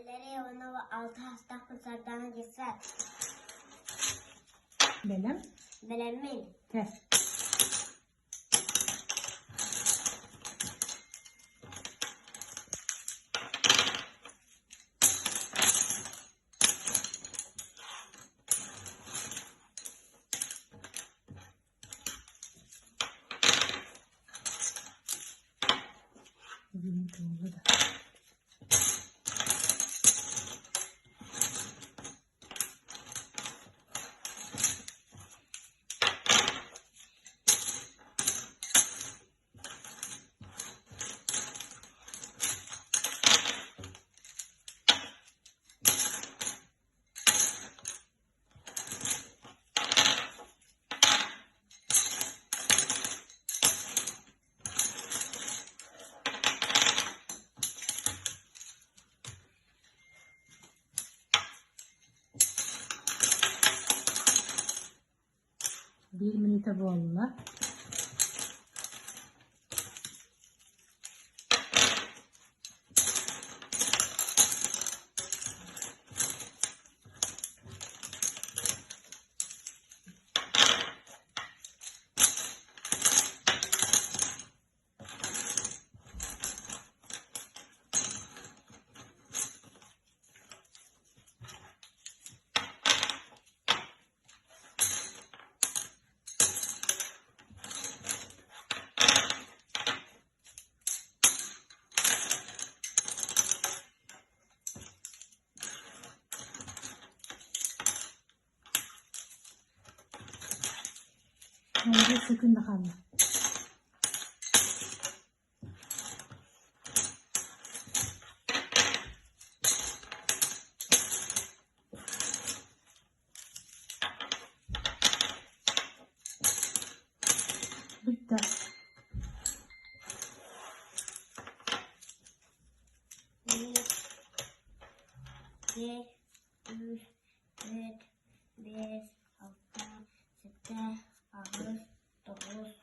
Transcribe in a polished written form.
Nereye ona 6 hasta kızlardan gitsen. Benim. Benim. He. Oldu da. Bir minute boğulma. Önce sıkın bakalım. Bitti. Bir, üç, dört, beş, altı, 7, 8, 9,